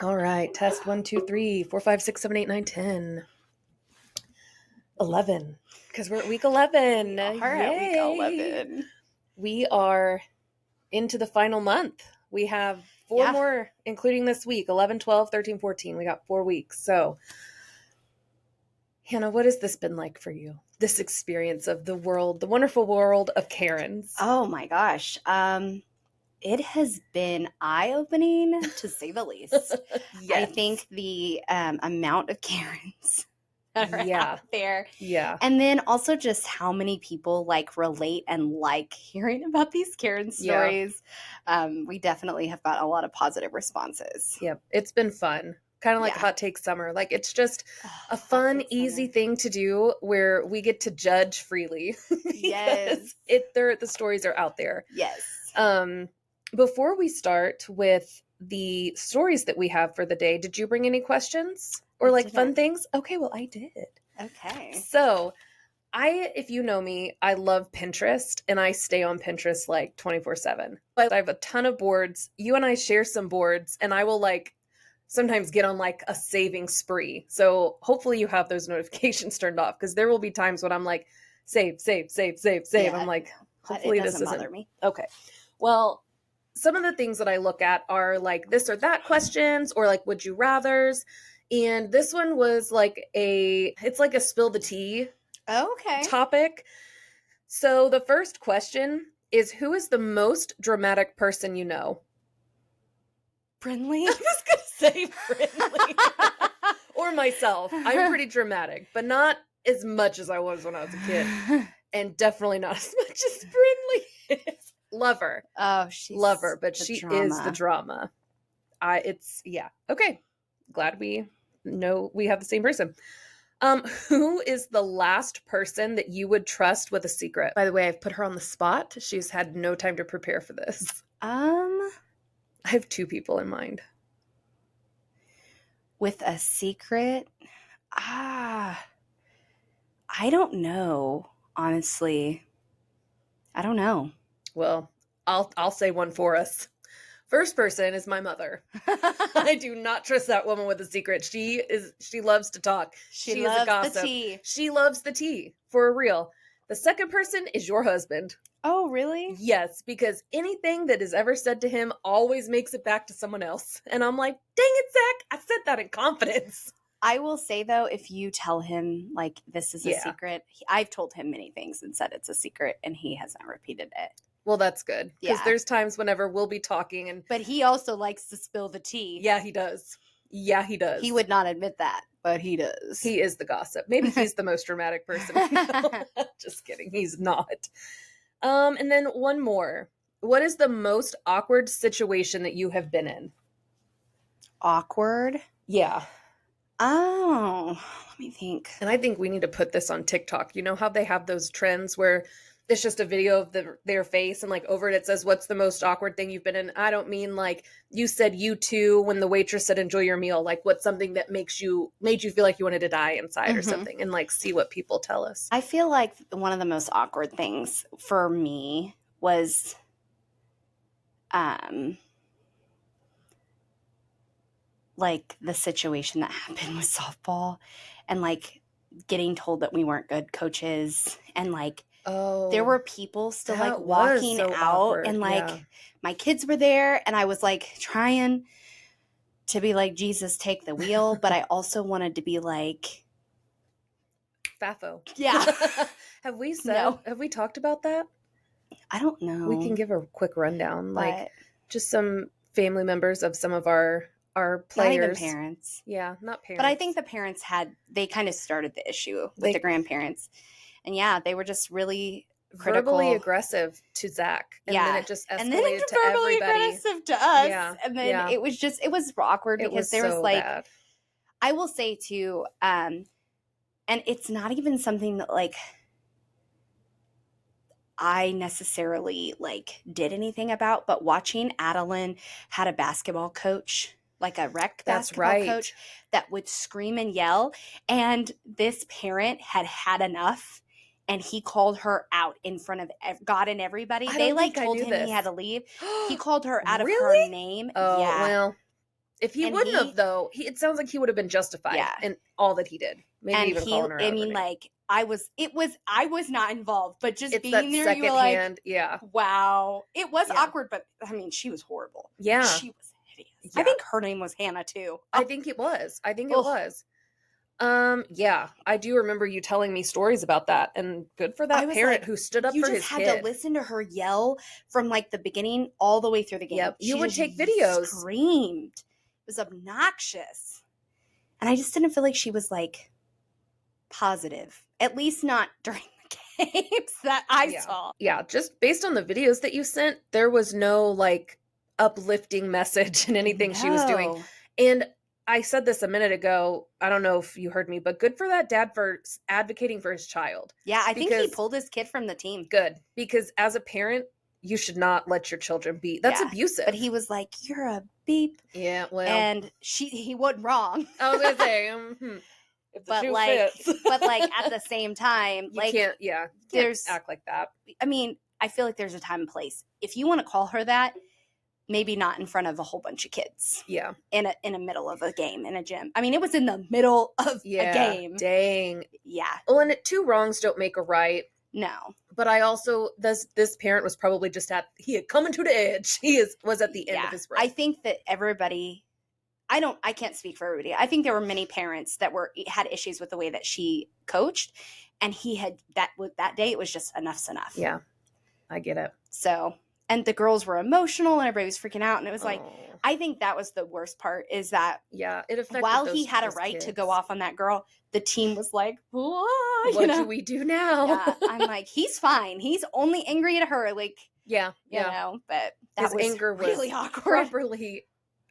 All right. Test 1, 2, 3, 4, 5, 6, 7, 8, 9, 10, 11. Because we're at week 11. We are at week Yay. 11. We are into the final month. We have four more, including this week, 11, 12, 13, 14. We got 4 weeks. So, Hannah, what has this been like for you? This experience of the world, the wonderful world of Karens. Oh my gosh. It has been eye-opening to say the least. Yes. I think the amount of Karens that are out there. Yeah. And then also just how many people relate and like hearing about these Karen stories. We definitely have got a lot of positive responses. Yep. It's been fun. Kind of like Hot Take Summer. Like, it's just a fun, easy thing to do where we get to judge freely. Yes. The stories are out there. Yes. Before we start with the stories that we have for the day, did you bring any questions or fun things? Okay, well, I did. Okay. So, if you know me, I love Pinterest and I stay on Pinterest 24/7. I have a ton of boards. You and I share some boards and I will sometimes get on a saving spree. So hopefully you have those notifications turned off because there will be times when I'm save. Yeah, I'm hopefully this doesn't bother me. Okay. Well, some of the things that I look at are this or that questions or would you rathers. And this one was it's like a spill the tea topic. So the first question is, who is the most dramatic person you know? Brindley? I was going to say Brindley. Or myself. I'm pretty dramatic, but not as much as I was when I was a kid. And definitely not as much as Brindley is. Love her. Oh, she's Love her, but she drama. is the drama. Okay. Glad we know we have the same person. Who is the last person that you would trust with a secret? By the way, I've put her on the spot. She's had no time to prepare for this. I have 2 people in mind. With a secret? I don't know, honestly. I don't know. Well, I'll say one for us. First person is my mother. I do not trust that woman with a secret. She loves to talk. She is a gossip. The tea. She loves the tea, for real. The second person is your husband. Oh, really? Yes, because anything that is ever said to him always makes it back to someone else. And I'm like, dang it, Zach, I said that in confidence. I will say, though, if you tell him, this is a secret, I've told him many things and said it's a secret, and he hasn't repeated it. Well, that's good. Because there's times whenever we'll be talking But he also likes to spill the tea. Yeah, he does. Yeah, he does. He would not admit that, but he does. He is the gossip. Maybe he's the most dramatic person. Just kidding. He's not. And then one more. What is the most awkward situation that you have been in? Awkward? Yeah. Oh, let me think. And I think we need to put this on TikTok. You know how they have those trends where it's just a video of their face and over it says, what's the most awkward thing you've been in? I don't mean you said you too when the waitress said enjoy your meal. What's something that made you feel like you wanted to die inside or something, and see what people tell us. I feel like one of the most awkward things for me was the situation that happened with softball and getting told that we weren't good coaches and there were people still walking out awkward. And my kids were there and I was trying to be Jesus, take the wheel, but I also wanted to be Fafo. Yeah. Have we talked about that? I don't know. We can give a quick rundown. Just some family members of some of our players. Not even parents. Yeah, not parents. But I think the parents they kind of started the issue with the grandparents. And they were just really critical. Verbally aggressive to Zach. And then it just escalated and then it to everybody. Aggressive to us. Yeah. And then it was awkward because there was bad. I will say too, and it's not even something that I necessarily did anything about, but watching Adeline had a basketball coach, a rec basketball coach that would scream and yell. And this parent had enough. And he called her out in front of God and everybody. They told him he had to leave. He called her out of her name. Oh, well, If he wouldn't have, though, it sounds like he would have been justified in all that he did. Maybe even calling her out. I mean, like, I was not involved, but just being there, you were like, wow. It was awkward, but I mean, she was horrible. Yeah. She was hideous. I think her name was Hannah, too. I think it was. Yeah, I do remember you telling me stories about that, and good for that parent who stood up for his kid. You just had to listen to her yell from like the beginning all the way through the game. Yep, you would take videos. Screamed. It was obnoxious. And I just didn't feel like she was like positive, at least not during the games that I saw. Yeah, just based on the videos that you sent, there was no like uplifting message in anything she was doing. And I said this a minute ago. I don't know if you heard me, but good for that dad for advocating for his child. Yeah, I think he pulled his kid from the team. Good. Because as a parent, you should not let your children be. That's abusive. But he was like, "You're a beep." Yeah, well. And he wasn't wrong. I was going to say, if the shoe fits. But like at the same time, you can't act like that. I mean, I feel like there's a time and place. If you want to call her that, maybe not in front of a whole bunch of kids. Yeah. In a middle of a game in a gym. I mean, it was in the middle of a game. Dang. Yeah. Well, and two wrongs don't make a right. No. But I also, this parent was probably just he had come to the edge. Was at the end of his rope. I think that everybody, I can't speak for everybody. I think there were many parents that had issues with the way that she coached, and he had that day, it was just enough's enough. Yeah. I get it. So, and the girls were emotional and everybody was freaking out. And it was like, I think that was the worst part is that it affected while he had a right to go off on that girl, the team was like, what do we do now? Yeah, I'm like, he's fine. He's only angry at her. Like, you know, but that his anger was really awkward.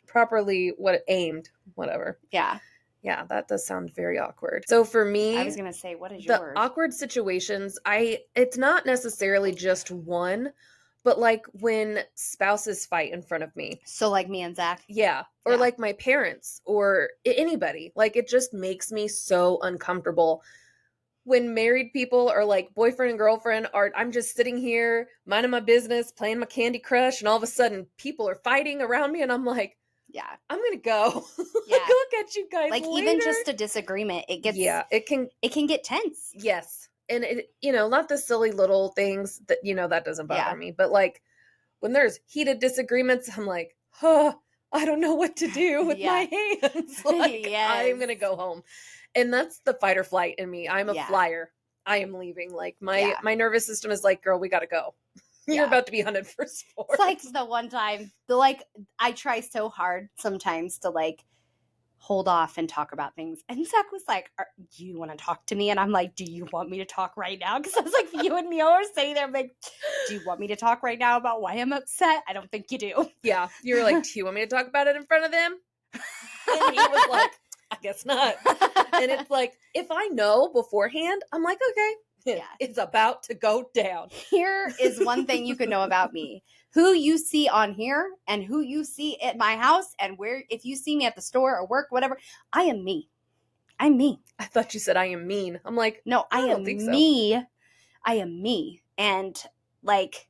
Properly aimed, whatever. Yeah. Yeah, that does sound very awkward. So for me, I was going to say, what is yours? The awkward situations, it's not necessarily just one, but like when spouses fight in front of me. So like me and Zach? Yeah. Or like my parents or anybody. Like it just makes me so uncomfortable. When married people are like boyfriend and girlfriend I'm just sitting here minding my business, playing my Candy Crush, and all of a sudden people are fighting around me and I'm like, yeah, I'm gonna go. Yeah. Look at you guys. Like later. Even just a disagreement, it gets it can get tense. Yes. And it, not the silly little things that, that doesn't bother me. But like when there's heated disagreements, I'm like, I don't know what to do with my hands. Like I'm gonna go home. And that's the fight or flight in me. I'm a flyer. I am leaving. Like my nervous system is like, girl, we gotta go. You're about to be hunted for sport. It's like the one time, I try so hard sometimes to like hold off and talk about things. And Zach was like, do you want to talk to me? And I'm like, do you want me to talk right now? Because I was like, you and Neil are sitting there. I'm like, do you want me to talk right now about why I'm upset? I don't think you do. Yeah. You were like, do you want me to talk about it in front of them? And he was like, I guess not. And it's like, if I know beforehand, I'm like, okay. Yeah. It's about to go down. Here is one thing you can know about me. Who you see on here and who you see at my house and if you see me at the store or work, whatever, I am me. I'm me. I thought you said I am mean. I'm like, no, I am me. So. I am me. And like,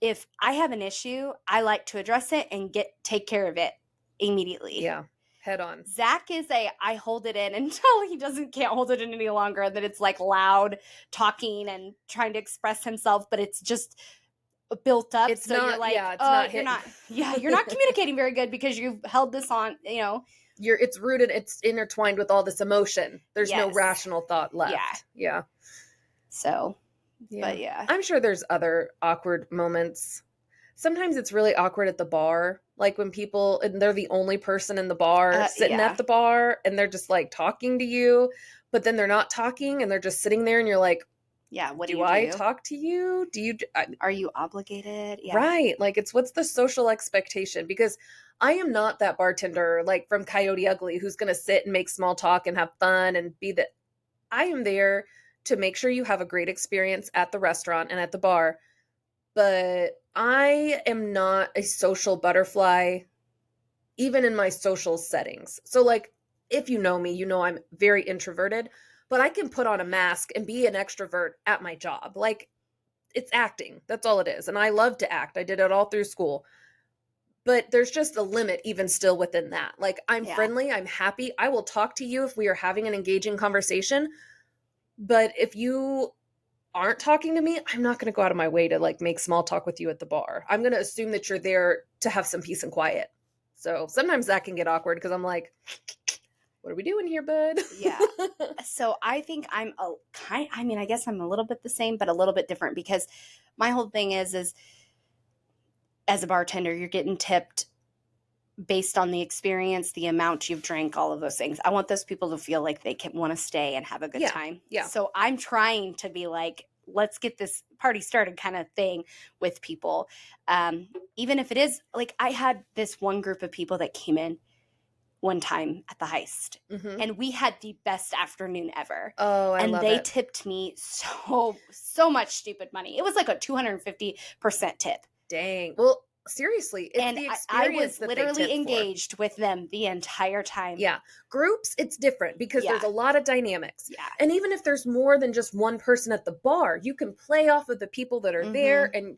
if I have an issue, I like to address it and take care of it immediately. Yeah. Head on. Zach is I hold it in until he can't hold it in any longer. And then it's like loud talking and trying to express himself, but it's just built up. It's so not, you're like, you're not communicating very good because you've held this on, it's rooted, it's intertwined with all this emotion. There's no rational thought left. Yeah. So, but yeah. I'm sure there's other awkward moments. Sometimes it's really awkward at the bar. Like when people, and they're the only person in the bar sitting at the bar and they're just like talking to you, but then they're not talking and they're just sitting there and you're like, what do I talk to you? Are you obligated? Yeah. Right. Like what's the social expectation? Because I am not that bartender like from Coyote Ugly who's going to sit and make small talk and have fun and I am there to make sure you have a great experience at the restaurant and at the bar. But I am not a social butterfly, even in my social settings. So like, if you know me, you know I'm very introverted, but I can put on a mask and be an extrovert at my job. Like, it's acting. That's all it is. And I love to act. I did it all through school. but there's just a limit even still within that. Like, I'm friendly, I'm happy, I will talk to you if we are having an engaging conversation, but if you aren't talking to me, I'm not going to go out of my way to like make small talk with you at the bar. I'm going to assume that you're there to have some peace and quiet. So sometimes that can get awkward because I'm like, what are we doing here, bud? Yeah. So I think I guess I'm a little bit the same, but a little bit different, because my whole thing is as a bartender, you're getting tipped based on the experience, the amount you've drank, all of those things. I want those people to feel like they can want to stay and have a good time. Yeah. So I'm trying to be like, let's get this party started kind of thing with people. Even if it is like, I had this one group of people that came in one time at the heist, and we had the best afternoon ever. Oh, I love it. And they tipped me so much stupid money. It was like a 250% tip. Dang. Well, seriously, it's the experience. I was literally engaged with them the entire time. Yeah. Groups, it's different because there's a lot of dynamics. Yeah. And even if there's more than just one person at the bar, you can play off of the people that are there and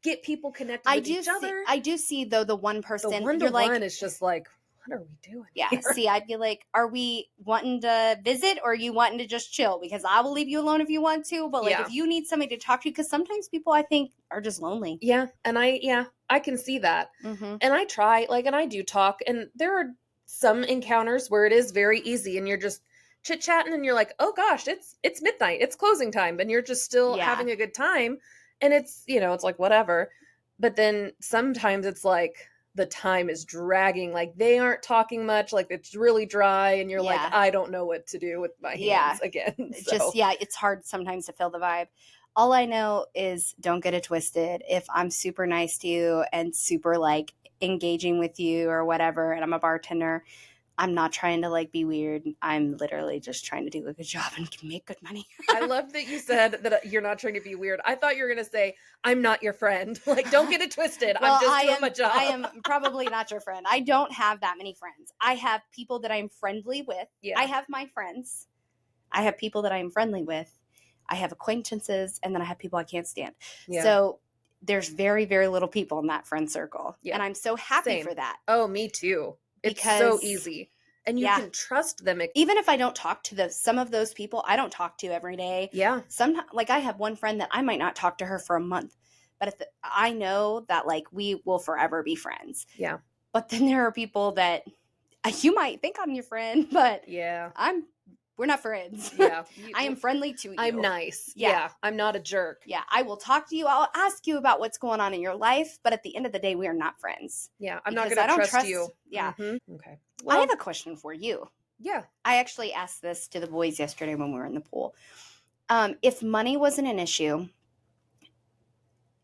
get people connected with each other. I do see, though, the one person. The one-to-one is just like, what are we doing? Yeah. See, I'd be like, are we wanting to visit, or are you wanting to just chill? Because I will leave you alone if you want to. But like, if you need somebody to talk to, because sometimes people, I think, are just lonely. Yeah. And I can see that. And I try, like, and I do talk. And there are some encounters where it is very easy and you're just chit-chatting and you're like, oh gosh, it's midnight. It's closing time. And you're just still having a good time. And it's, it's like, whatever. But then sometimes it's like, the time is dragging, like they aren't talking much, like it's really dry, and you're like, I don't know what to do with my hands again. So. It's hard sometimes to feel the vibe. All I know is, don't get it twisted. If I'm super nice to you and super like engaging with you or whatever, and I'm a bartender, I'm not trying to like be weird. I'm literally just trying to do a good job and make good money. I love that you said that you're not trying to be weird. I thought you were going to say, I'm not your friend. Like, don't get it twisted. Well, I'm just doing my job. I am probably not your friend. I don't have that many friends. I have people that I'm friendly with. Yeah. I have my friends. I have people that I'm friendly with. I have acquaintances, and then I have people I can't stand. Yeah. So there's very, very little people in that friend circle. Yeah. And I'm so happy for that. Oh, me too. It's so easy. And you can trust them. Even if I don't talk to some of those people, I don't talk to every day. Yeah. Sometimes, like I have one friend that I might not talk to her for a month, but I know that like we will forever be friends. Yeah. But then there are people that you might think I'm your friend, but we're not friends. Yeah. I am friendly to you. I'm nice. Yeah. I'm not a jerk. Yeah. I will talk to you. I'll ask you about what's going on in your life. But at the end of the day, we are not friends. Yeah. I'm not going to trust you. Yeah. Okay. Well, I have a question for you. Yeah. I actually asked this to the boys yesterday when we were in the pool. If money wasn't an issue,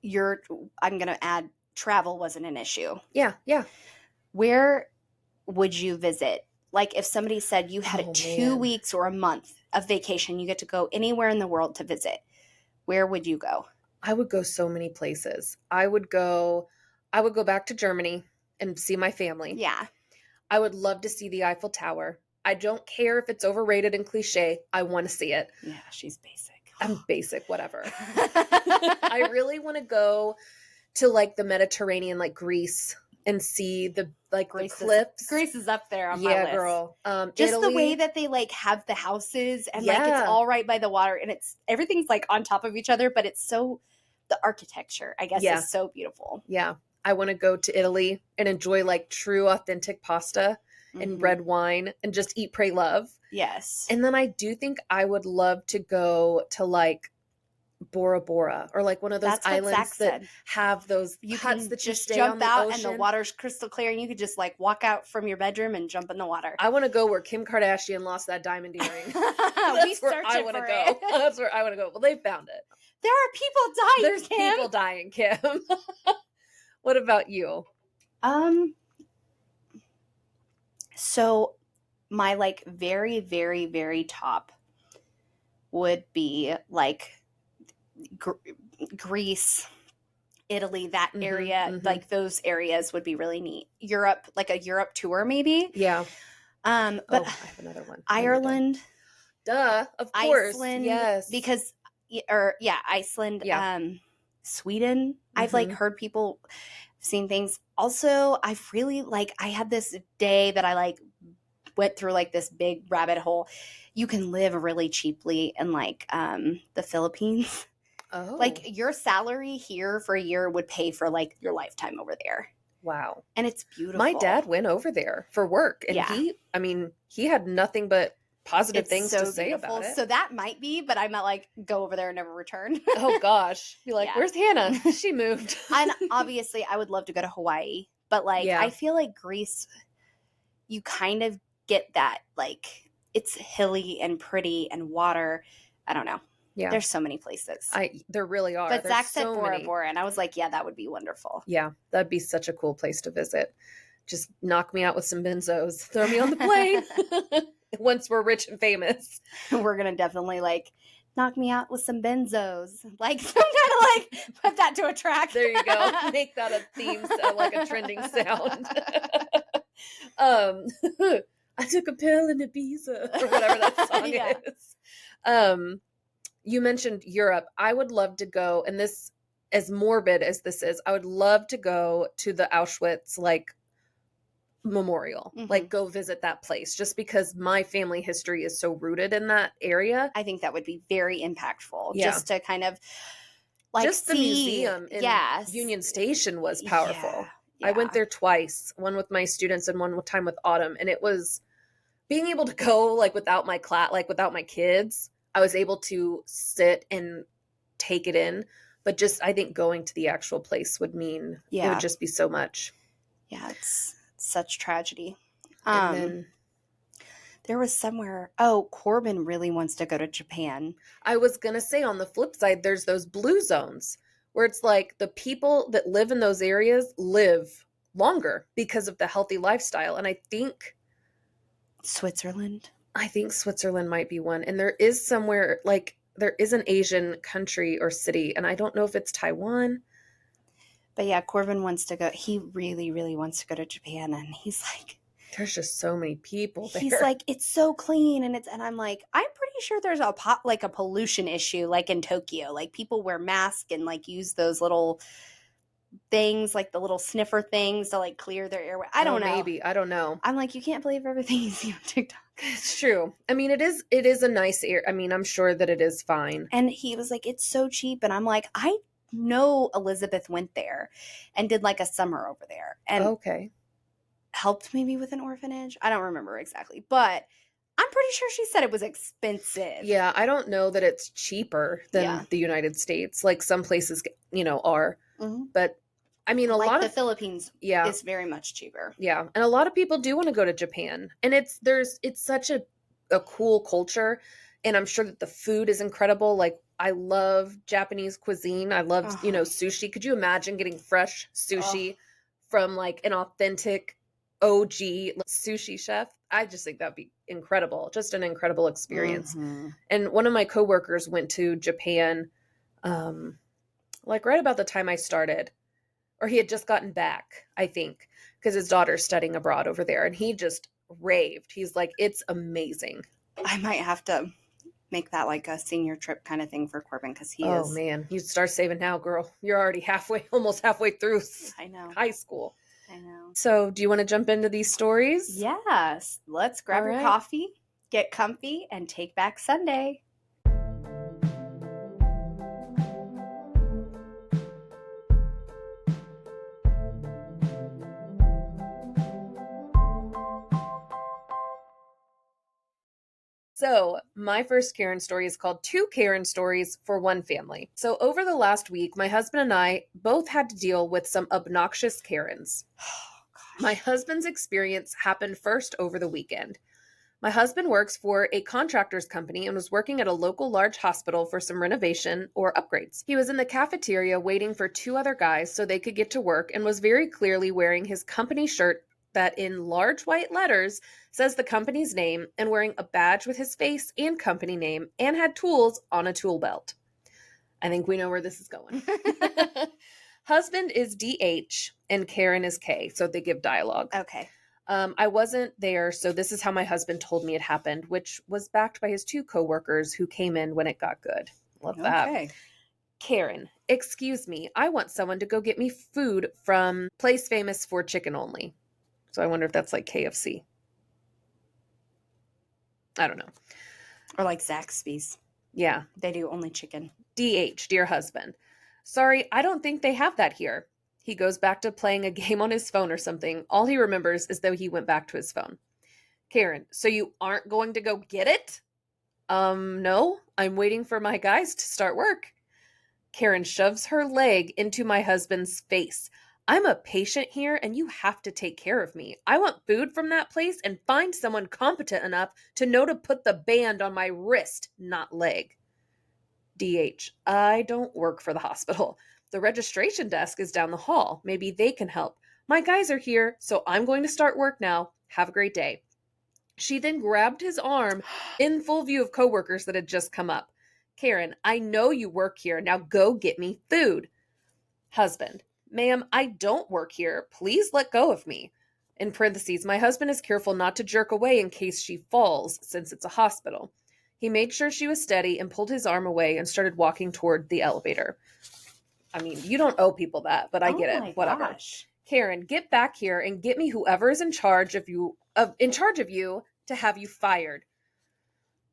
I'm going to add travel wasn't an issue. Yeah. Yeah. Where would you visit? Like if somebody said you had 2 weeks or a month of vacation, you get to go anywhere in the world to visit, where would you go? I would go so many places. I would go back to Germany and see my family. Yeah. I would love to see the Eiffel Tower. I don't care if it's overrated and cliche. I want to see it. Yeah, she's basic. I'm basic, whatever. I really want to go to like the Mediterranean, like Greece, and see the cliffs. Greece is up there on my list. Yeah, girl. Just Italy. The way that they like have the houses and like it's all right by the water, and everything's like on top of each other, but it's so the architecture, I guess, is so beautiful. Yeah. I want to go to Italy and enjoy like true authentic pasta and red wine and just eat, pray, love. Yes. And then I do think I would love to go to like Bora Bora or like one of those islands that have those huts that you just stay jump on out the and the water's crystal clear and you could just like walk out from your bedroom and jump in the water. I want to go where Kim Kardashian lost that diamond earring. That's where I want to go. That's where I want to go. Well, they found it. There are people dying, There's Kim. people dying, Kim. What about you? So my like very, very, very top would be like Greece, Italy, that area, like those areas would be really neat. Europe, like a Europe tour maybe. Yeah. But I have another one. Ireland. Duh, of course. Iceland. Yes. Because, Iceland. Yeah. Sweden. I've like heard people seen things. also, I've really, like, I had this day that I, like, went through, like, this big rabbit hole. You can live really cheaply in, like, the Philippines. Oh. Like, your salary here for a year would pay for, like, your lifetime over there. Wow. And it's beautiful. My dad went over there for work, and he had nothing but positive things to say about it. So that might be, but I might, like, go over there and never return. Oh, gosh. Be like, where's Hannah? She moved. And obviously, I would love to go to Hawaii. But, like, I feel like Greece, you kind of get that, like, it's hilly and pretty and water. I don't know. Yeah. There's so many places. There really are. But Zach said Bora Bora, and I was like, yeah, that would be wonderful. Yeah, that'd be such a cool place to visit. Just knock me out with some benzos. Throw me on the plane. Once we're rich and famous. We're going to definitely, like, knock me out with some benzos. Like, some kind of, like, put that to a track. There you go. Make that a theme, like a trending sound. I took a pill in Ibiza, or whatever that song is. You mentioned Europe. I would love to go, and this, as morbid as this is, I would love to go to the Auschwitz, like, memorial. Like, go visit that place, just because my family history is so rooted in that area. I think that would be very impactful. Just to kind of, like, just the museum in Union Station was powerful. I went there twice, one with my students and one time with Autumn, and it was being able to go, like, without my class, like, without my kids. I was able to sit and take it in, but just, I think going to the actual place would mean it would just be so much. Yeah, it's such tragedy. And then there was somewhere, Corbin really wants to go to Japan. I was going to say, on the flip side, there's those blue zones where it's like the people that live in those areas live longer because of the healthy lifestyle. And I think Switzerland might be one. And there is somewhere, like, there is an Asian country or city, and I don't know if it's Taiwan. But yeah, Corbin wants to go. He really, really wants to go to Japan. And he's like, there's just so many people there. He's like, it's so clean. And I'm like, I'm pretty sure there's a pollution issue, like in Tokyo. Like, people wear masks and, like, use those little things, like the little sniffer things, to, like, clear their airway. I don't know. Maybe. I don't know. I'm like, you can't believe everything you see on TikTok. It's true. I mean, it is a nice air. I mean, I'm sure that it is fine. And he was like, it's so cheap. And I'm like, I know Elizabeth went there and did, like, a summer over there. And helped maybe with an orphanage. I don't remember exactly. But I'm pretty sure she said it was expensive. Yeah, I don't know that it's cheaper than the United States. Like, some places, are. But I mean, a lot of the Philippines is very much cheaper. Yeah. And a lot of people do want to go to Japan. And it's such a cool culture. And I'm sure that the food is incredible. Like, I love Japanese cuisine. I love, sushi. Could you imagine getting fresh sushi from, like, an authentic OG sushi chef? I just think that'd be incredible. Just an incredible experience. And one of my coworkers went to Japan, like, right about the time I started. Or he had just gotten back, I think, because his daughter's studying abroad over there. And he just raved. He's like, it's amazing. I might have to make that, like, a senior trip kind of thing for Corbin, because he is. Oh, man. You start saving now, girl. You're already almost halfway through high school. I know. So do you want to jump into these stories? Yes. Let's grab your coffee, get comfy, and take back Sunday. So my first Karen story is called 2 Karen Stories for One Family. So over the last week, my husband and I both had to deal with some obnoxious Karens. My husband's experience happened first over the weekend. My husband works for a contractor's company and was working at a local large hospital for some renovation or upgrades. He was in the cafeteria waiting for 2 other guys so they could get to work, and was very clearly wearing his company shirt that in large white letters says the company's name, and wearing a badge with his face and company name, and had tools on a tool belt. I think we know where this is going. Husband is DH and Karen is K, so they give dialogue. Okay. I wasn't there, so this is how my husband told me it happened, which was backed by his 2 coworkers who came in when it got good. Love that. Okay. Karen, excuse me, I want someone to go get me food from place famous for chicken only. So I wonder if that's like KFC. I don't know. Or like Zaxby's. Yeah. They do only chicken. DH, dear husband. Sorry, I don't think they have that here. He goes back to playing a game on his phone or something. All he remembers is though he went back to his phone. Karen, so you aren't going to go get it? No. I'm waiting for my guys to start work. Karen shoves her leg into my husband's face. I'm a patient here and you have to take care of me. I want food from that place and find someone competent enough to know to put the band on my wrist, not leg. DH, I don't work for the hospital. The registration desk is down the hall. Maybe they can help. My guys are here, so I'm going to start work now. Have a great day. She then grabbed his arm in full view of coworkers that had just come up. Karen, I know you work here. Now go get me food. Husband, ma'am, I don't work here. Please let go of me. In parentheses, my husband is careful not to jerk away in case she falls, since it's a hospital. He made sure she was steady and pulled his arm away and started walking toward the elevator. I mean, you don't owe people that, but I get it. Whatever. Gosh. Karen, get back here and get me whoever is in charge of you to have you fired.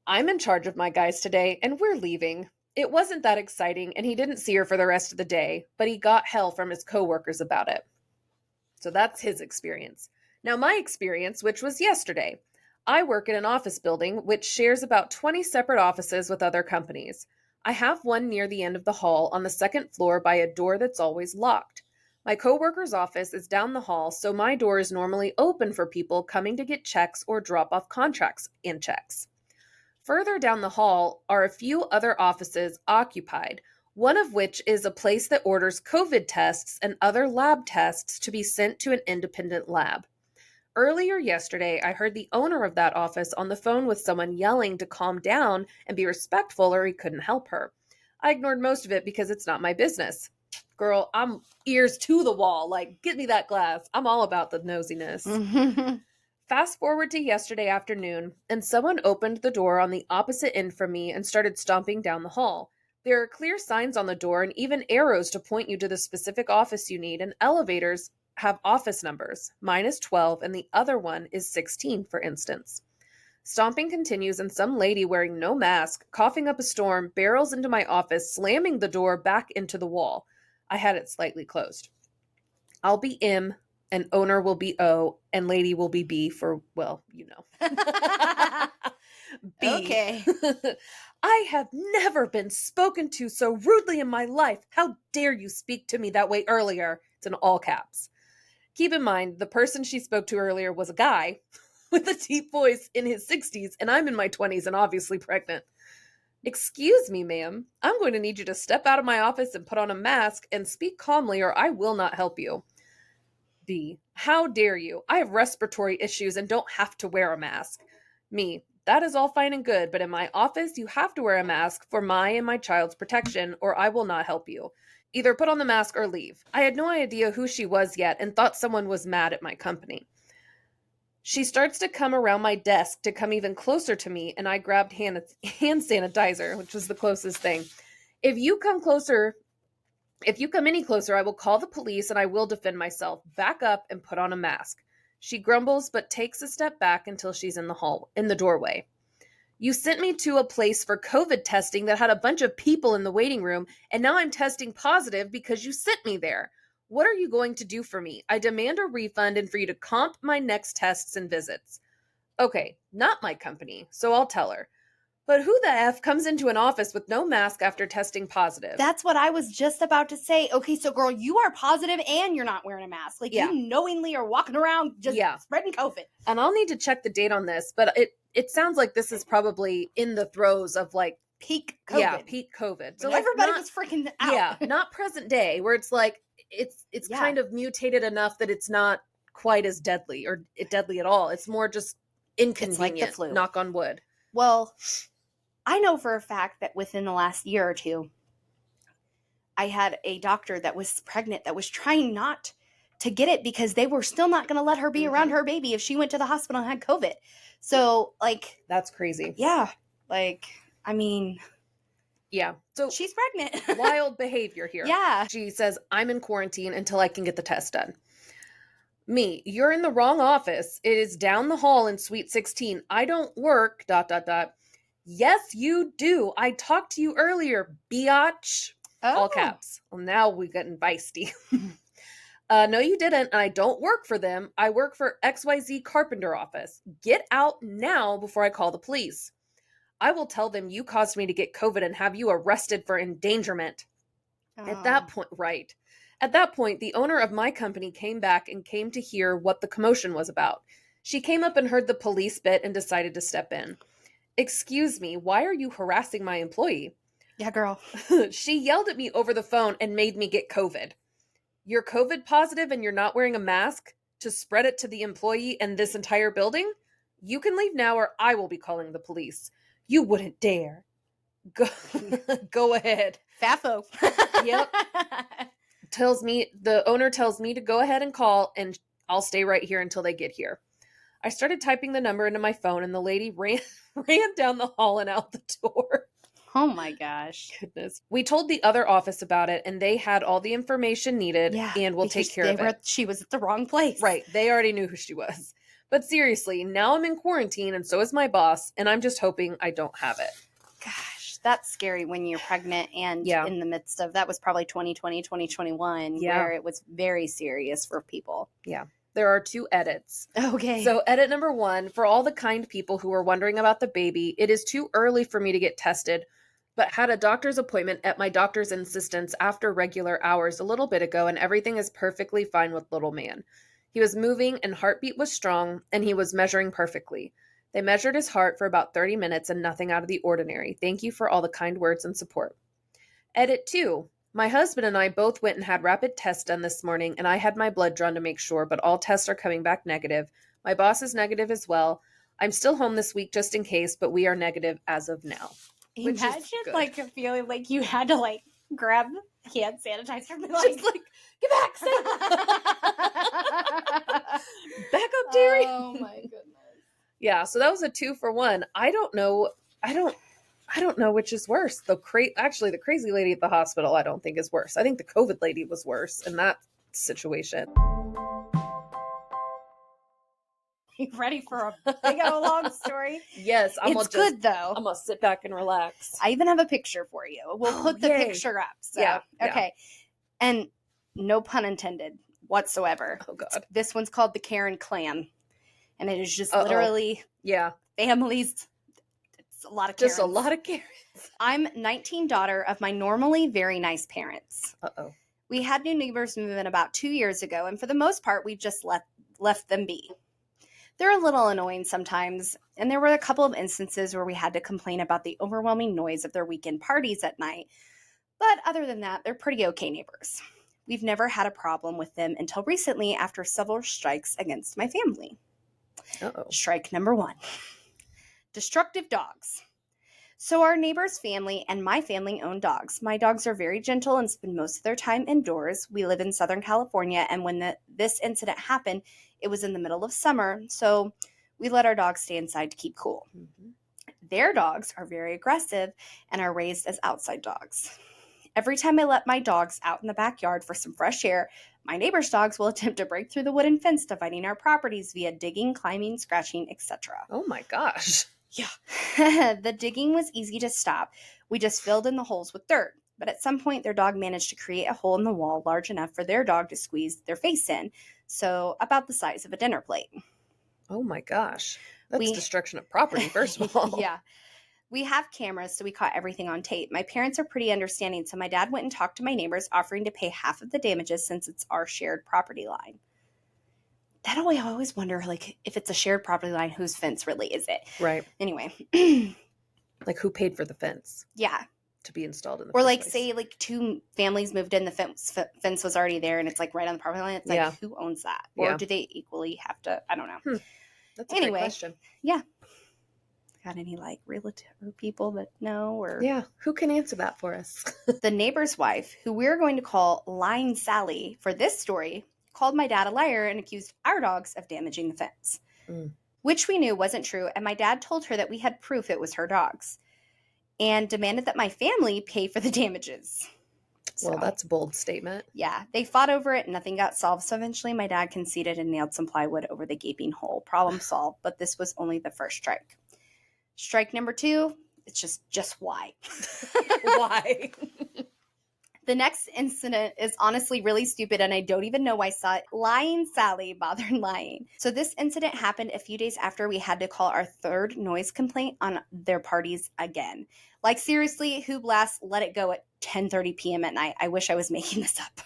I'm in charge of my guys today, and we're leaving. It wasn't that exciting, and he didn't see her for the rest of the day, but he got hell from his coworkers about it. So that's his experience. Now, my experience, which was yesterday. I work in an office building which shares about 20 separate offices with other companies. I have one near the end of the hall on the second floor by a door that's always locked. My coworker's office is down the hall, so my door is normally open for people coming to get checks or drop off contracts and checks. Further down the hall are a few other offices occupied, one of which is a place that orders COVID tests and other lab tests to be sent to an independent lab. Earlier yesterday, I heard the owner of that office on the phone with someone yelling to calm down and be respectful or he couldn't help her. I ignored most of it because it's not my business. Girl, I'm ears to the wall. Like, get me that glass. I'm all about the nosiness. Fast forward to yesterday afternoon, and someone opened the door on the opposite end from me and started stomping down the hall. There are clear signs on the door and even arrows to point you to the specific office you need, and elevators have office numbers. Mine is 12 and the other one is 16, for instance. Stomping continues and some lady wearing no mask, coughing up a storm, barrels into my office, slamming the door back into the wall. I had it slightly closed. I'll be M, and owner will be O, and lady will be B for, well, you know. B. Okay. I have never been spoken to so rudely in my life. How dare you speak to me that way earlier? It's in all caps. Keep in mind, the person she spoke to earlier was a guy with a deep voice in his 60s, and I'm in my 20s and obviously pregnant. Excuse me, ma'am. I'm going to need you to step out of my office and put on a mask and speak calmly or I will not help you. B. How dare you? I have respiratory issues and don't have to wear a mask. Me. That is all fine and good, but in my office, you have to wear a mask for my and my child's protection or I will not help you. Either put on the mask or leave. I had no idea who she was yet and thought someone was mad at my company. She starts to come around my desk to come even closer to me, and I grabbed hand sanitizer, which was the closest thing. If you come any closer, I will call the police and I will defend myself. Back up and put on a mask. She grumbles but takes a step back until she's in the doorway. You sent me to a place for COVID testing that had a bunch of people in the waiting room, and now I'm testing positive because you sent me there. What are you going to do for me? I demand a refund and for you to comp my next tests and visits. Okay, not my company, so I'll tell her. But who the F comes into an office with no mask after testing positive? That's what I was just about to say. Okay, so girl, you are positive and you're not wearing a mask. Like, you knowingly are walking around just spreading COVID. And I'll need to check the date on this, but it sounds like this is probably in the throes of like peak COVID. Yeah, peak COVID. So like everybody was freaking out. Yeah, not present day where it's like it's kind of mutated enough that it's not quite as deadly or deadly at all. It's more just inconvenient. It's like the flu. Knock on wood. Well, I know for a fact that within the last year or two, I had a doctor that was pregnant that was trying not to get it because they were still not going to let her be around her baby if she went to the hospital and had COVID. So, like... That's crazy. Yeah. Like, I mean... Yeah. So she's pregnant. Wild behavior here. Yeah. She says, I'm in quarantine until I can get the test done. Me, you're in the wrong office. It is down the hall in suite 16. I don't work, ... Yes, you do. I talked to you earlier, biatch. Oh. All caps. Well, now we getting feisty. No, you didn't, and I don't work for them. I work for XYZ Carpenter office. Get out now before I call the police. I will tell them you caused me to get COVID and have you arrested for endangerment. Oh. At that point, right. At that point, the owner of my company came back and came to hear what the commotion was about. She came up and heard the police bit and decided to step in. Excuse me, why are you harassing my employee? Yeah, girl. She yelled at me over the phone and made me get COVID. You're COVID positive and you're not wearing a mask to spread it to the employee and this entire building? You can leave now or I will be calling the police. You wouldn't dare. Go ahead. Fafo. Yep. The owner tells me to go ahead and call and I'll stay right here until they get here. I started typing the number into my phone and the lady ran down the hall and out the door. Oh my gosh. Goodness. We told the other office about it and they had all the information needed and we'll take care of it. She was at the wrong place. Right. They already knew who she was. But seriously, now I'm in quarantine and so is my boss and I'm just hoping I don't have it. Gosh, that's scary when you're pregnant and in the midst of, that was probably 2020, 2021, where it was very serious for people. Yeah. There are 2 edits. Okay. So edit number 1, for all the kind people who are wondering about the baby, it is too early for me to get tested, but had a doctor's appointment at my doctor's insistence after regular hours a little bit ago and everything is perfectly fine with little man. He was moving and heartbeat was strong and he was measuring perfectly. They measured his heart for about 30 minutes and nothing out of the ordinary. Thank you for all the kind words and support. Edit 2. My husband and I both went and had rapid tests done this morning, and I had my blood drawn to make sure, but all tests are coming back negative. My boss is negative as well. I'm still home this week just in case, but we are negative as of now. Imagine like feeling like you had to like grab hand sanitizer and be like, just like, get back, back up, Terry. Oh my goodness. Yeah, so that was a 2 for 1. I don't know which is worse. Actually, the crazy lady at the hospital, I don't think is worse. I think the COVID lady was worse in that situation. You ready for a big old long story? Yes. It's good, though. I'm going to sit back and relax. I even have a picture for you. We'll put the picture up. So, yeah. Okay. And no pun intended whatsoever. Oh, God. This one's called the Karen Clan. And it is just literally families. It's a lot of Karens. Just a lot of Karens. I'm 19 daughter of my normally very nice parents. Uh-oh. We had new neighbors move in about 2 years ago, and for the most part, we just left them be. They're a little annoying sometimes, and there were a couple of instances where we had to complain about the overwhelming noise of their weekend parties at night. But other than that, they're pretty okay neighbors. We've never had a problem with them until recently after several strikes against my family. Uh-oh. Strike number 1. Destructive dogs. So our neighbor's family and my family own dogs. My dogs are very gentle and spend most of their time indoors. We live in Southern California, and when this incident happened, it was in the middle of summer, so we let our dogs stay inside to keep cool. Mm-hmm. Their dogs are very aggressive and are raised as outside dogs. Every time I let my dogs out in the backyard for some fresh air, my neighbor's dogs will attempt to break through the wooden fence dividing our properties via digging, climbing, scratching, etc. Oh my gosh. Yeah. The digging was easy to stop. We just filled in the holes with dirt. But at some point, their dog managed to create a hole in the wall large enough for their dog to squeeze their face in. So about the size of a dinner plate. Oh my gosh. That's destruction of property, first of all. Yeah. We have cameras, so we caught everything on tape. My parents are pretty understanding, so my dad went and talked to my neighbors, offering to pay half of the damages since it's our shared property line. That way I always wonder, like, if it's a shared property line, whose fence really is it? Right. Anyway. Like, who paid for the fence? Yeah. To be installed in the Or, like, place. say, like, 2 families moved in, the fence was already there, and it's, like, right on the property line. It's like, who owns that? Or do they equally have to? I don't know. That's a great question. Yeah. Got any, like, relative or people that know? Or yeah. Who can answer that for us? The neighbor's wife, who we're going to call Lying Sally for this story, called my dad a liar and accused our dogs of damaging the fence, which we knew wasn't true, and my dad told her that we had proof it was her dogs. and demanded that my family pay for the damages. Well, that's a bold statement. Yeah, they fought over it. Nothing got solved. So eventually my dad conceded and nailed some plywood over the gaping hole. Problem solved, but this was only the first strike. Strike number 2, it's just why? Why? The next incident is honestly really stupid, and I don't even know why lying Sally bothered lying. So this incident happened a few days after we had to call our third noise complaint on their parties again. Like, seriously, who blasts Let It Go at 10:30 p.m. at night? I wish I was making this up.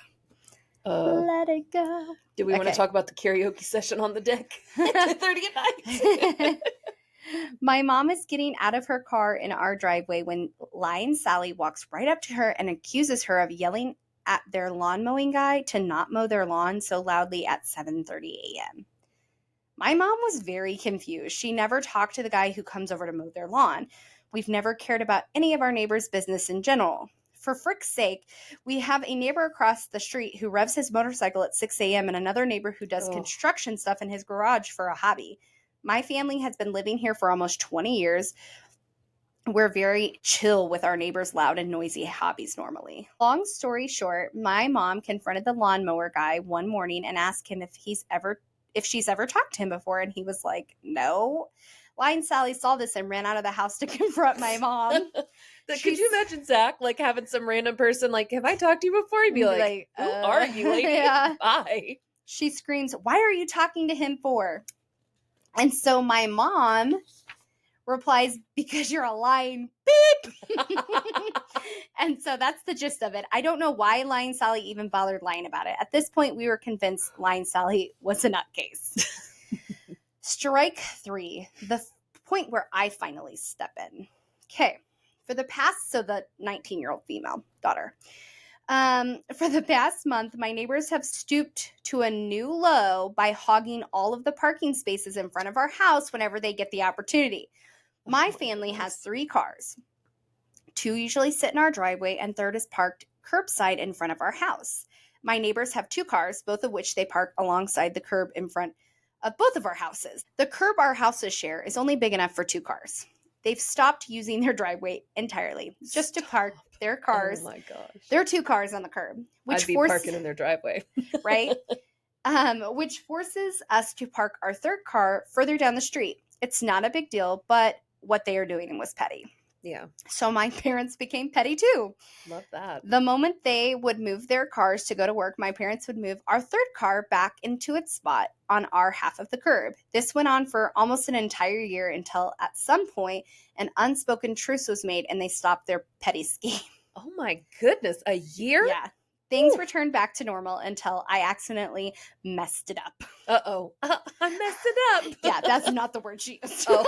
Let it go. Do we want to talk about the karaoke session on the deck at 10:30 at night? My mom is getting out of her car in our driveway when lying Sally walks right up to her and accuses her of yelling at their lawn mowing guy to not mow their lawn so loudly at 7:30 a.m. My mom was very confused. She never talked to the guy who comes over to mow their lawn. We've never cared about any of our neighbors' business in general. For frick's sake, we have a neighbor across the street who revs his motorcycle at 6 a.m. and another neighbor who does construction stuff in his garage for a hobby. My family has been living here for almost 20 years. We're very chill with our neighbors' loud and noisy hobbies normally. Long story short, my mom confronted the lawnmower guy one morning and asked him if she's ever talked to him before, and he was like, no. Lying Sally saw this and ran out of the house to confront my mom. Could you imagine Zach like having some random person like, have I talked to you before? He'd be like, who are you, lady? Yeah. Bye. She screams, why are you talking to him for? And so my mom replies, because you're a lying beep. And so that's the gist of it. I don't know why Lying Sally even bothered lying about it. At this point, we were convinced Lying Sally was a nutcase. Strike 3, the point where I finally step in. Okay. The 19-year-old female daughter. For the past month, my neighbors have stooped to a new low by hogging all of the parking spaces in front of our house whenever they get the opportunity. My family has 3 cars. 2 usually sit in our driveway, and third is parked curbside in front of our house. My neighbors have 2 cars, both of which they park alongside the curb in front of both of our houses. The curb our houses share is only big enough for 2 cars. They've stopped using their driveway entirely just to park their cars. Oh my gosh. There are 2 cars on the curb. I'd be parking in their driveway. Right? Which forces us to park our third car further down the street. It's not a big deal, but what they are doing was petty. Yeah. So my parents became petty too. Love that. The moment they would move their cars to go to work, my parents would move our third car back into its spot on our half of the curb. This went on for almost an entire year until at some point an unspoken truce was made and they stopped their petty scheme. Oh my goodness, a year? Yeah. Things returned back to normal until I accidentally messed it up. Uh-oh. I messed it up. Yeah, that's not the word she used. Oh.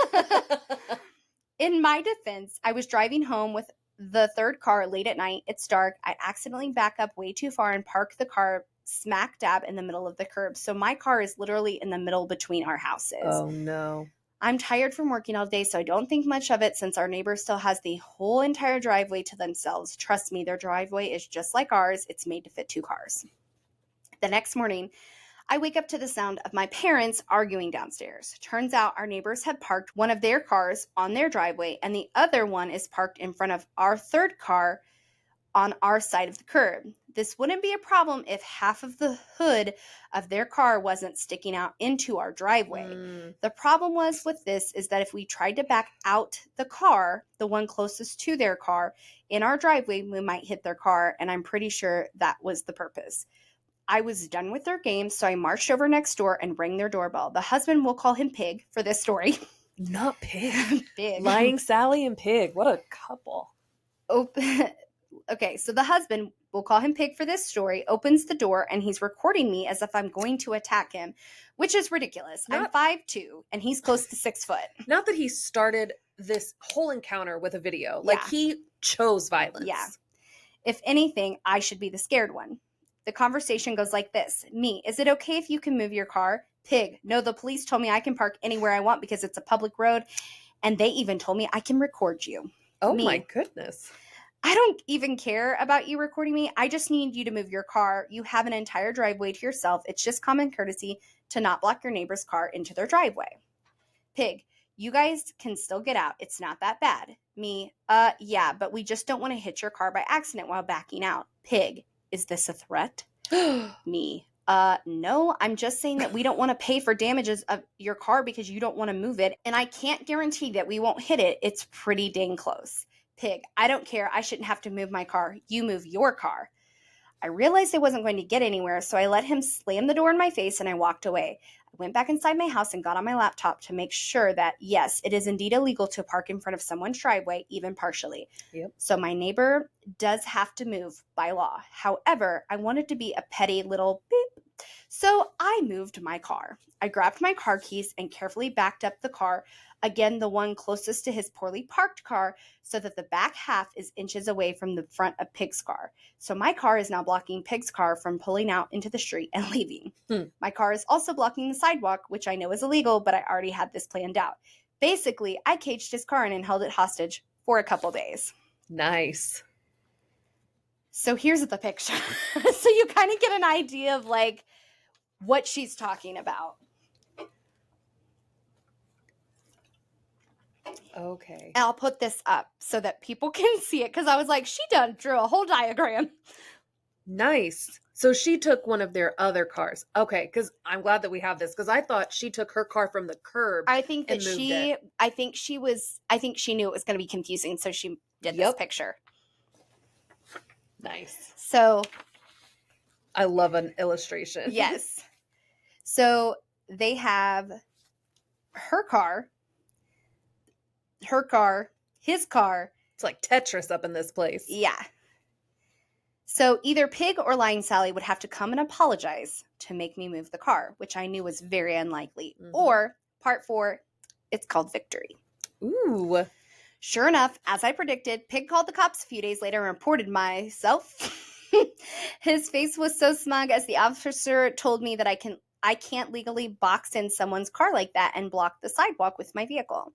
In my defense, I was driving home with the third car late at night. It's dark. I accidentally back up way too far and park the car smack dab in the middle of the curb. So my car is literally in the middle between our houses. Oh, no. I'm tired from working all day, so I don't think much of it since our neighbor still has the whole entire driveway to themselves. Trust me, their driveway is just like ours. It's made to fit 2 cars. The next morning, I wake up to the sound of my parents arguing downstairs. Turns out our neighbors had parked one of their cars on their driveway, and the other one is parked in front of our third car on our side of the curb. This wouldn't be a problem if half of the hood of their car wasn't sticking out into our driveway. The problem was with this is that if we tried to back out the car, the one closest to their car, in our driveway, we might hit their car, and I'm pretty sure that was the purpose. I was done with their games, so I marched over next door and rang their doorbell. The husband, we'll call him Pig for this story. Not Pig. Pig. Lying Sally and Pig. What a couple. Okay, so the husband, we'll call him Pig for this story, opens the door and he's recording me as if I'm going to attack him, which is ridiculous. I'm 5'2", and he's close to 6 foot. Not that he started this whole encounter with a video. Like, he chose violence. Yeah. If anything, I should be the scared one. The conversation goes like this. Me, is it okay if you can move your car? Pig, no, the police told me I can park anywhere I want because it's a public road, and they even told me I can record you. Oh my goodness. I don't even care about you recording me. I just need you to move your car. You have an entire driveway to yourself. It's just common courtesy to not block your neighbor's car into their driveway. Pig, You guys can still get out. It's not that bad. Me, yeah, but we just don't want to hit your car by accident while backing out. Pig, is this a threat? Me, no, I'm just saying that we don't want to pay for damages of your car because you don't want to move it, and I can't guarantee that we won't hit it. It's pretty dang close. Pig, I don't care. I shouldn't have to move my car. You move your car. I realized I wasn't going to get anywhere, so I let him slam the door in my face and I walked away. I went back inside my house and got on my laptop to make sure that, yes, it is indeed illegal to park in front of someone's driveway, even partially. Yep. So my neighbor does have to move by law. However, I wanted to be a petty little beep. So I moved my car. I grabbed my car keys and carefully backed up the car, again, the one closest to his poorly parked car, so that the back half is inches away from the front of Pig's car. So my car is now blocking Pig's car from pulling out into the street and leaving. My car is also blocking the sidewalk, which I know is illegal, but I already had this planned out. Basically, I caged his car in and held it hostage for a couple days. Nice. So here's the picture. So you kind of get an idea of like what she's talking about. Okay. I'll put this up so that people can see it because I was like, she done drew a whole diagram. Nice. So she took one of their other cars. Okay, because I'm glad that we have this because I thought she took her car from the curb. I think that I think she knew it was going to be confusing, so she did this picture. Nice. So I love an illustration. Yes. So they have her car, his car. It's like Tetris up in this place. Yeah. So either Pig or Lying Sally would have to come and apologize to make me move the car, which I knew was very unlikely. Mm-hmm. Or part 4, it's called victory. Ooh. Sure enough, as I predicted, Pig called the cops a few days later and reported myself. His face was so smug as the officer told me that I can't legally box in someone's car like that and block the sidewalk with my vehicle.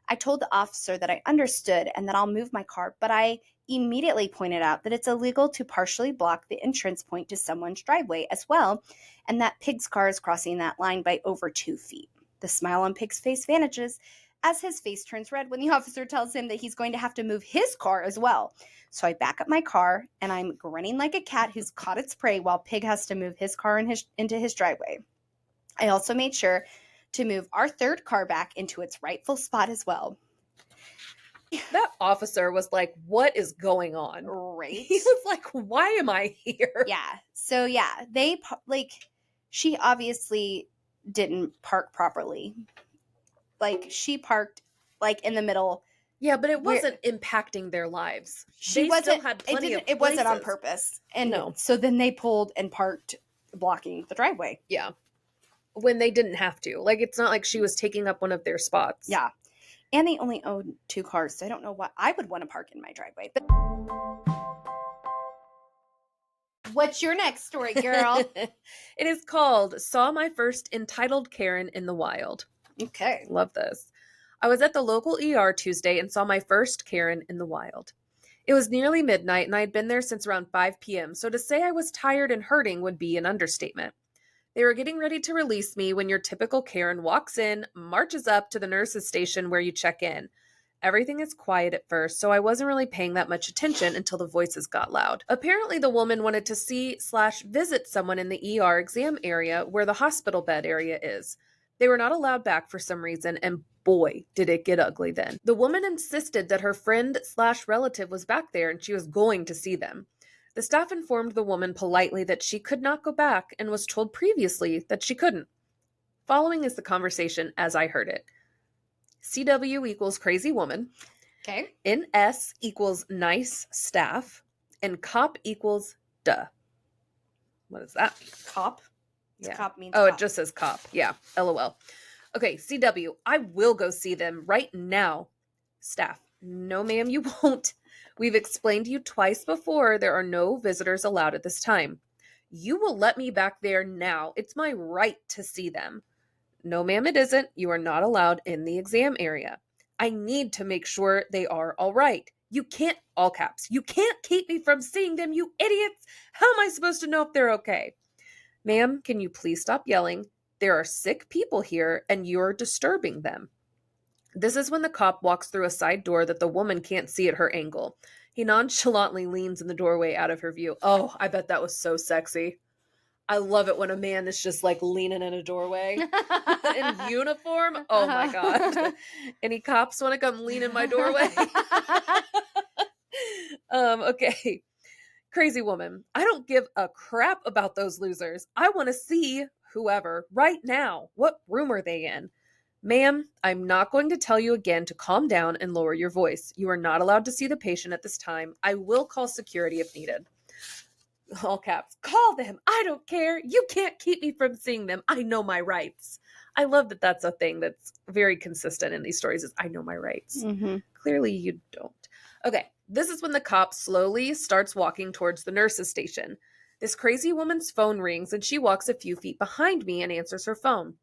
I told the officer that I understood and that I'll move my car, but I immediately pointed out that it's illegal to partially block the entrance point to someone's driveway as well, and that Pig's car is crossing that line by over 2 feet. The smile on Pig's face vanishes as his face turns red when the officer tells him that he's going to have to move his car as well. So I back up my car, and I'm grinning like a cat who's caught its prey while Pig has to move his car into his driveway. I also made sure to move our third car back into its rightful spot as well. That officer was like, what is going on? Right. He was like, why am I here? Yeah. So yeah, she obviously didn't park properly. Like she parked like in the middle. Yeah, but it wasn't impacting their lives. It wasn't on purpose. And no. So then they pulled and parked blocking the driveway. Yeah. When they didn't have to. Like, it's not like she was taking up one of their spots. Yeah. And they only owned 2 cars, so I don't know what I would want to park in my driveway. But what's your next story, girl? It is called Saw My First Entitled Karen in the Wild. Okay. Love this. I was at the local ER Tuesday and saw my first Karen in the wild. It was nearly midnight and I had been there since around 5 p.m., so to say I was tired and hurting would be an understatement. They were getting ready to release me when your typical Karen walks in, marches up to the nurse's station where you check in. Everything is quiet at first, so I wasn't really paying that much attention until the voices got loud. Apparently, the woman wanted to see/visit someone in the ER exam area where the hospital bed area is. They were not allowed back for some reason, and boy, did it get ugly then. The woman insisted that her friend/relative was back there and she was going to see them. The staff informed the woman politely that she could not go back and was told previously that she couldn't. Following is the conversation as I heard it. CW equals crazy woman. Okay. NS equals nice staff. And cop equals duh. What does that mean? Cop? Yeah. Cop means cop. It just says cop. Yeah. LOL. Okay, CW, I will go see them right now. Staff, no ma'am, you won't. We've explained to you twice before there are no visitors allowed at this time. You will let me back there now. It's my right to see them. No ma'am, it isn't. You are not allowed in the exam area. I need to make sure they are all right. You can't, all caps, you can't keep me from seeing them, you idiots. How am I supposed to know if they're okay? Ma'am, can you please stop yelling? There are sick people here and you're disturbing them. This is when the cop walks through a side door that the woman can't see at her angle. He nonchalantly leans in the doorway out of her view. Oh, I bet that was so sexy. I love it when a man is just like leaning in a doorway in uniform. Oh my God. Any cops want to come lean in my doorway? Okay. Crazy woman. I don't give a crap about those losers. I want to see whoever right now. What room are they in? Ma'am, I'm not going to tell you again to calm down and lower your voice. You are not allowed to see the patient at this time. I will call security if needed. All caps. Call them. I don't care. You can't keep me from seeing them. I know my rights. I love that that's a thing that's very consistent in these stories is I know my rights. Mm-hmm. Clearly you don't. Okay. This is when the cop slowly starts walking towards the nurse's station. This crazy woman's phone rings and she walks a few feet behind me and answers her phone.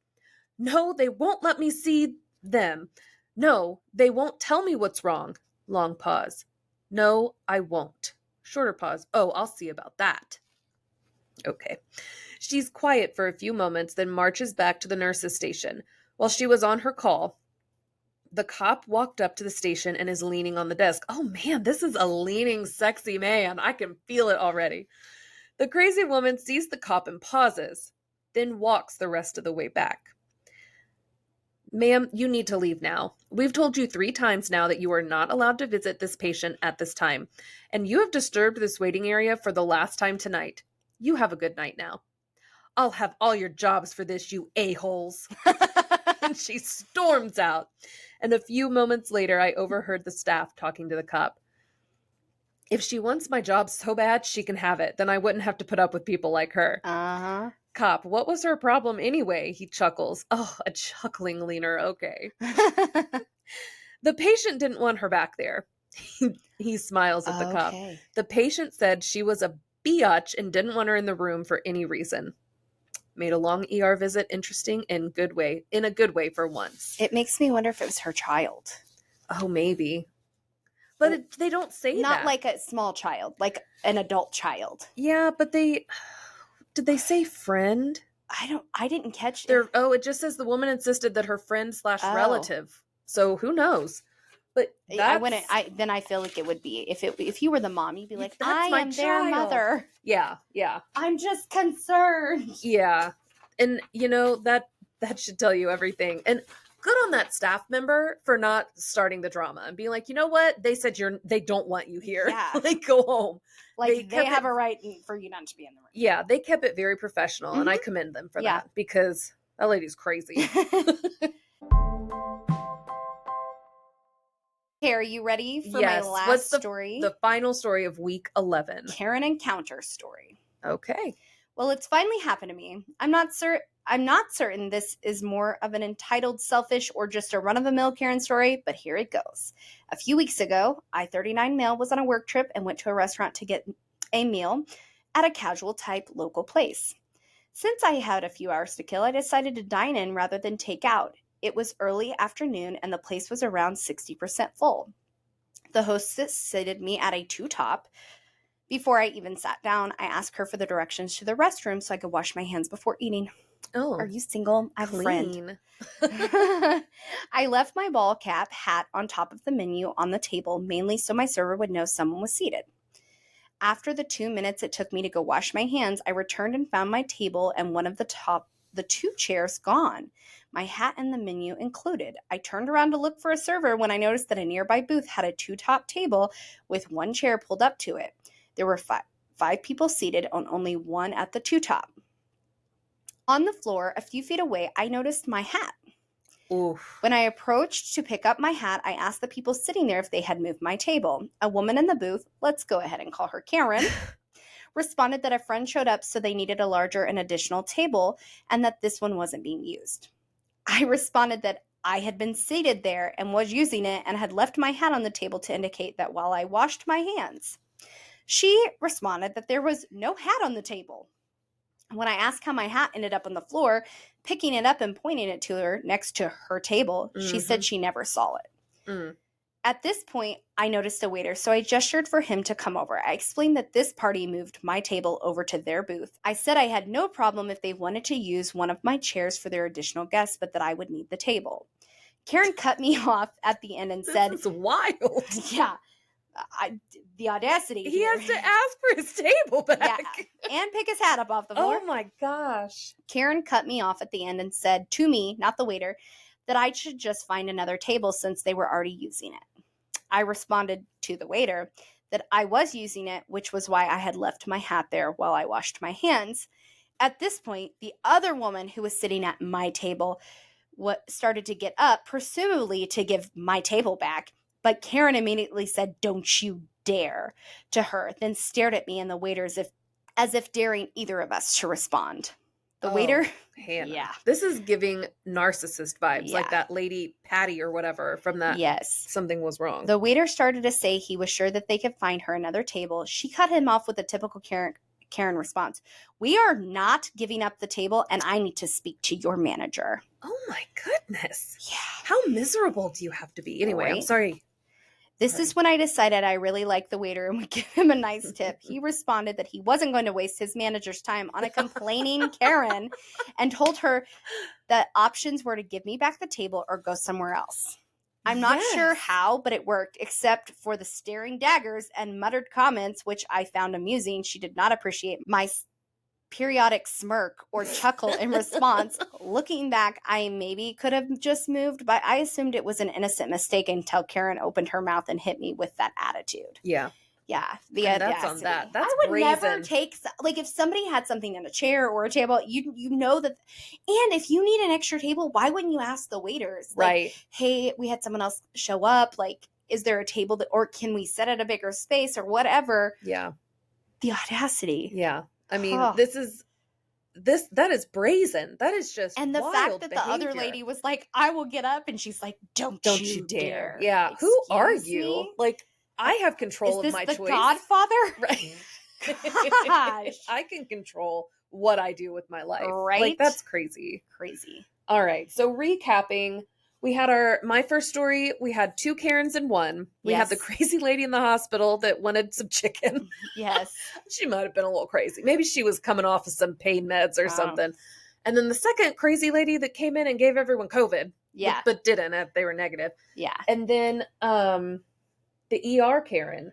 No, they won't let me see them. No, they won't tell me what's wrong. Long pause. No, I won't. Shorter pause. Oh, I'll see about that. Okay. She's quiet for a few moments, then marches back to the nurse's station. While she was on her call, the cop walked up to the station and is leaning on the desk. Oh man, this is a leaning, sexy man. I can feel it already. The crazy woman sees the cop and pauses, then walks the rest of the way back. Ma'am, you need to leave now. We've told you 3 times now that you are not allowed to visit this patient at this time, and you have disturbed this waiting area for the last time tonight. You have a good night now. I'll have all your jobs for this, you a-holes. And she storms out. And a few moments later, I overheard the staff talking to the cop. If she wants my job so bad, she can have it. Then I wouldn't have to put up with people like her. Uh-huh. Cop, what was her problem anyway? He chuckles. Oh, a chuckling leaner. Okay. The patient didn't want her back there. He smiles at the cop. The patient said she was a biatch and didn't want her in the room for any reason. Made a long ER visit interesting in a good way for once. It makes me wonder if it was her child. Oh, maybe. But they don't say Not that. like a small child, like an adult child. Yeah, but did they say friend? I didn't catch it. It just says the woman insisted that her friend / relative. So who knows? But I feel like it would be if you were the mom, you'd be like, I am their mother. Yeah. I'm just concerned. Yeah. And that should tell you everything. And good on that staff member for not starting the drama and being like, you know what? They said they don't want you here. Yeah. Like, go home. Like they have a right for you not to be in the room. Yeah, they kept it very professional, and I commend them for that because that lady's crazy. Okay, are you ready for my last story? The final story of week 11. Karen encounter story. Okay. Well, it's finally happened to me. I'm not certain this is more of an entitled, selfish, or just a run-of-the-mill Karen story, but here it goes. A few weeks ago, I-39 male was on a work trip and went to a restaurant to get a meal at a casual-type local place. Since I had a few hours to kill, I decided to dine in rather than take out. It was early afternoon, and the place was around 60% full. The hostess seated me at a two-top. Before I even sat down, I asked her for the directions to the restroom so I could wash my hands before eating. Oh. Are you single? I have a friend. I left my ball cap hat on top of the menu on the table, mainly so my server would know someone was seated. After the 2 minutes it took me to go wash my hands, I returned and found my table and one of the 2 chairs gone, my hat and the menu included. I turned around to look for a server when I noticed that a nearby booth had a 2-top table with 1 chair pulled up to it. There were 5 people seated on only 1 at the 2-top. On the floor, a few feet away, I noticed my hat. Oof. When I approached to pick up my hat, I asked the people sitting there if they had moved my table. A woman in the booth, let's go ahead and call her Karen, responded that a friend showed up so they needed a larger and additional table and that this one wasn't being used. I responded that I had been seated there and was using it and had left my hat on the table to indicate that while I washed my hands. She responded that there was no hat on the table. When I asked how my hat ended up on the floor, picking it up and pointing it to her next to her table, she said she never saw it. Mm. At this point, I noticed a waiter, so I gestured for him to come over. I explained that this party moved my table over to their booth. I said I had no problem if they wanted to use one of my chairs for their additional guests, but that I would need the table. Karen cut me off at the end and said, "This is wild." Yeah. The audacity. He has to ask for his table back. Yeah, and pick his hat up off the floor. Oh my gosh. Karen cut me off at the end and said to me, not the waiter, that I should just find another table since they were already using it. I responded to the waiter that I was using it, which was why I had left my hat there while I washed my hands. At this point, the other woman who was sitting at my table started to get up, presumably to give my table back. But Karen immediately said, "Don't you dare," to her, then stared at me and the waiter as if daring either of us to respond. The waiter, Hannah. Yeah. This is giving narcissist vibes, Yeah. like that lady Patty or whatever from that. Yes. Something was wrong. The waiter started to say he was sure that they could find her another table. She cut him off with a typical Karen response. "We are not giving up the table, and I need to speak to your manager." Oh my goodness. Yeah. How miserable do you have to be? Anyway, I'm sorry. This is when I decided I really liked the waiter and would give him a nice tip. He responded that he wasn't going to waste his manager's time on a complaining Karen and told her that options were to give me back the table or go somewhere else. I'm not sure how, but it worked, except for the staring daggers and muttered comments, which I found amusing. She did not appreciate my periodic smirk or chuckle in response. Looking back, I maybe could have just moved, but I assumed it was an innocent mistake until Karen opened her mouth and hit me with that attitude. Yeah. Yeah. That's on that. That's I would brazen. never take, like, if somebody had something in a chair or a table, you know that, and if you need an extra table, why wouldn't you ask the waiters? Like, right. Hey, we had someone else show up. Like, is there a table that, or can we set at a bigger space or whatever? Yeah. The audacity. Yeah. I mean, that is brazen. That is just and the wild fact that behavior. the other lady was like, "I will get up," and she's like, "Don't you dare!" Yeah, Excuse who are you? me? Like, I have control Is of my this the choice. Godfather? Right. Gosh. I can control what I do with my life. Right? Like, that's crazy. Crazy. All right. So recapping. We had my first story, we had 2 Karens in one. We had the crazy lady in the hospital that wanted some chicken. Yes. She might have been a little crazy. Maybe she was coming off of some pain meds or something. And then the second crazy lady that came in and gave everyone COVID. Yeah. But didn't. They were negative. Yeah. And then the ER Karen.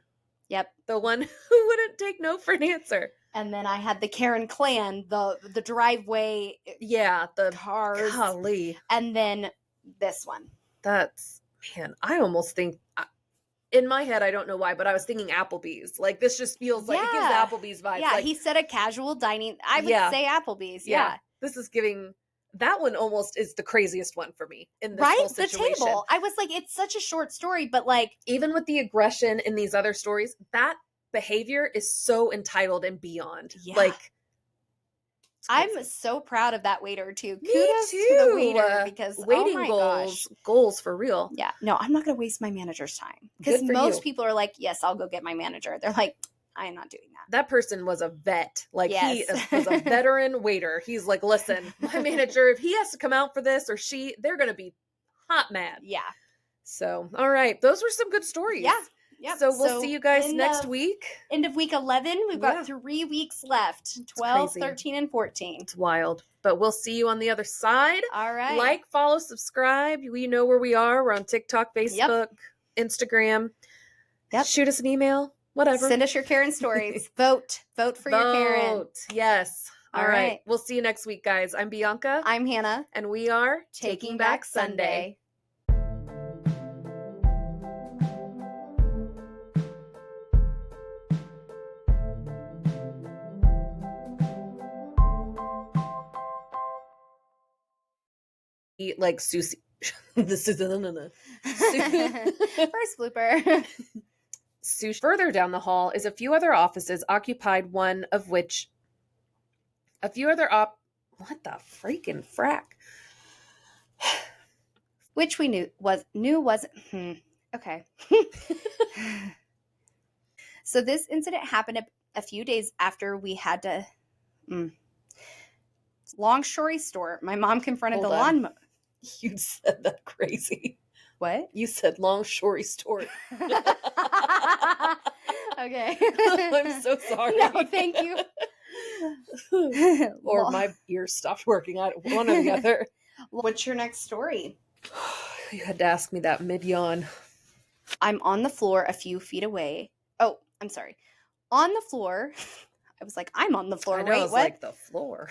Yep. The one who wouldn't take no for an answer. And then I had the Karen clan, the driveway. Yeah. The cars. Golly. And then this one. That's, man, I almost think, in my head, I don't know why, but I was thinking Applebee's. Like, this just feels like, it gives Applebee's vibes. Yeah, like, he said a casual dining. I would say Applebee's. Yeah. This is giving, that one almost is the craziest one for me in this whole situation. The table. I was like, it's such a short story, but like. Even with the aggression in these other stories, that behavior is so entitled and beyond. Yeah. Like, I'm so proud of that waiter too. Me Kudos too. to the waiter because waiting goals for real. Yeah, no, I'm not going to waste my manager's time because most people are like, "Yes, I'll go get my manager." They're like, "I am not doing that." That person was a vet. Like he was a veteran waiter. He's like, "Listen, my manager, if he has to come out for this or she, they're going to be hot mad." Yeah. So, all right, those were some good stories. Yeah. Yep. So we'll see you guys next week. End of week 11. We've got 3 weeks left. 12, 13, and 14. It's wild. But we'll see you on the other side. All right. Like, follow, subscribe. We know where we are. We're on TikTok, Facebook, Instagram. Yep. Shoot us an email. Whatever. Send us your Karen stories. Vote. Vote for your Karen. Yes. All right. We'll see you next week, guys. I'm Bianca. I'm Hannah. And we are Taking Back Sunday. Like Susie. This is first blooper. Further down the hall is a few other offices occupied, one of which what the freaking frack? Which we wasn't. Okay. So this incident happened a few days after we had to. Long story short, my mom confronted the lawnmower. You said that crazy. What? You said long story short. Okay. I'm so sorry. No, thank you. Or my ears stopped working. One or the other. What's your next story? You had to ask me that mid-yawn. I'm on the floor a few feet away. Oh, I'm sorry. On the floor. I was like, I'm on the floor. I know, Wait, it's what? like the floor.